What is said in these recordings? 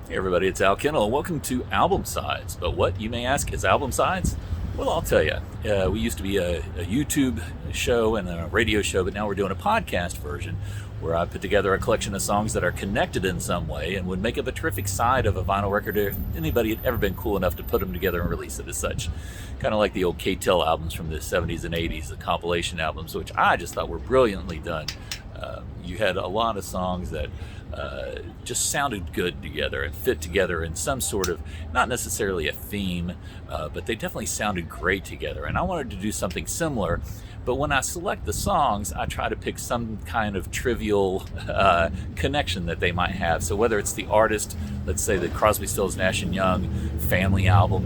Hey everybody, it's Al Kennel, and welcome to Album Sides. But what, you may ask, is Album Sides? Well, I'll tell you. We used to be a YouTube show and a radio show, but now we're doing a podcast version where I put together a collection of songs that are connected in some way and would make up a terrific side of a vinyl record if anybody had ever been cool enough to put them together and release it as such. Kind of like the old K-Tel albums from the 70s and 80s, the compilation albums, which I just thought were brilliantly done. You had a lot of songs that just sounded good together and fit together in some sort of, not necessarily a theme, but they definitely sounded great together. And I wanted to do something similar, but when I select the songs, I try to pick some kind of trivial connection that they might have. So whether it's the artist, let's say the Crosby, Stills, Nash & Young family album,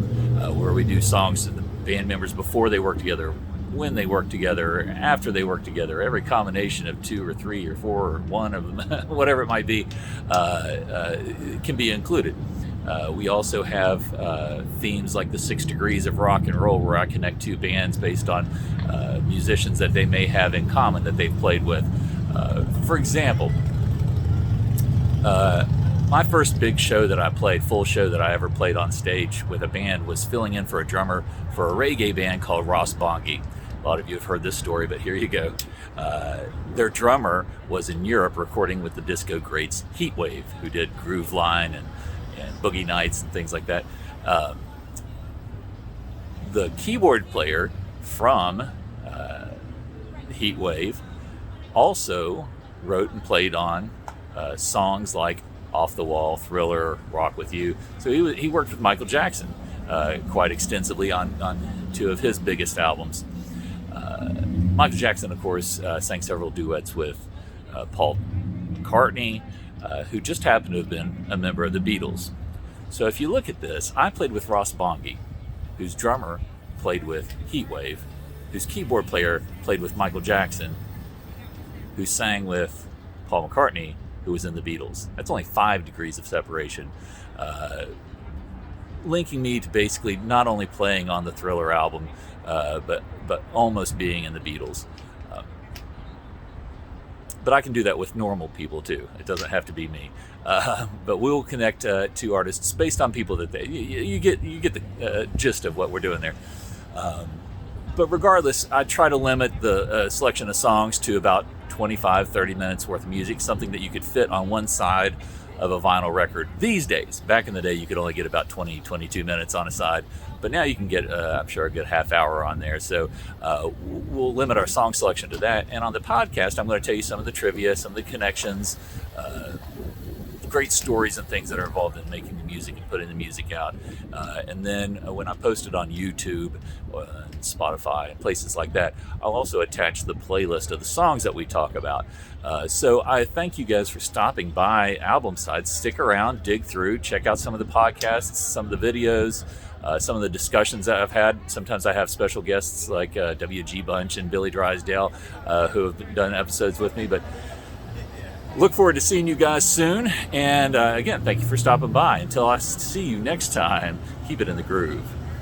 where we do songs to the band members before they work together, when they work together, after they work together, every combination of two or three or four or one of them, whatever it might be, can be included. We also have themes like the 6 Degrees of Rock and Roll, where I connect two bands based on musicians that they may have in common that they've played with. For example, my first big show that I played, full show that I ever played on stage with a band, was filling in for a drummer for a reggae band called Ross Bongi. A lot of you have heard this story, but here you go. Their drummer was in Europe recording with the disco greats Heatwave, who did Groove Line and Boogie Nights and things like that. The keyboard player from Heatwave also wrote and played on songs like Off the Wall, Thriller, Rock With You. So he worked with Michael Jackson quite extensively on two of his biggest albums. Michael Jackson, of course, sang several duets with Paul McCartney, who just happened to have been a member of the Beatles. So if you look at this, I played with Ross Bongi, whose drummer played with Heatwave, whose keyboard player played with Michael Jackson, who sang with Paul McCartney, who was in the Beatles. That's only 5 degrees of separation, linking me to basically not only playing on the Thriller album, but almost being in the Beatles. But I can do that with normal people too. It doesn't have to be me. But we'll connect two artists based on people that you get the gist of what we're doing there. But regardless, I try to limit the selection of songs to about 25-30 minutes worth of music, something that you could fit on one side of a vinyl record these days. Back in the day, you could only get about 22 minutes on a side, but now you can get, I'm sure, a good half hour on there. So we'll limit our song selection to that. And on the podcast, I'm going to tell you some of the trivia, some of the connections, great stories and things that are involved in making the music and putting the music out. And then when I post it on YouTube, Spotify, and places like that, I'll also attach the playlist of the songs that we talk about. So I thank you guys for stopping by Album Sides. Stick around, dig through, check out some of the podcasts, some of the videos, some of the discussions that I've had. Sometimes I have special guests like W.G. Bunch and Billy Drysdale who have done episodes with me. But look forward to seeing you guys soon. And again, thank you for stopping by. Until I see you next time, keep it in the groove.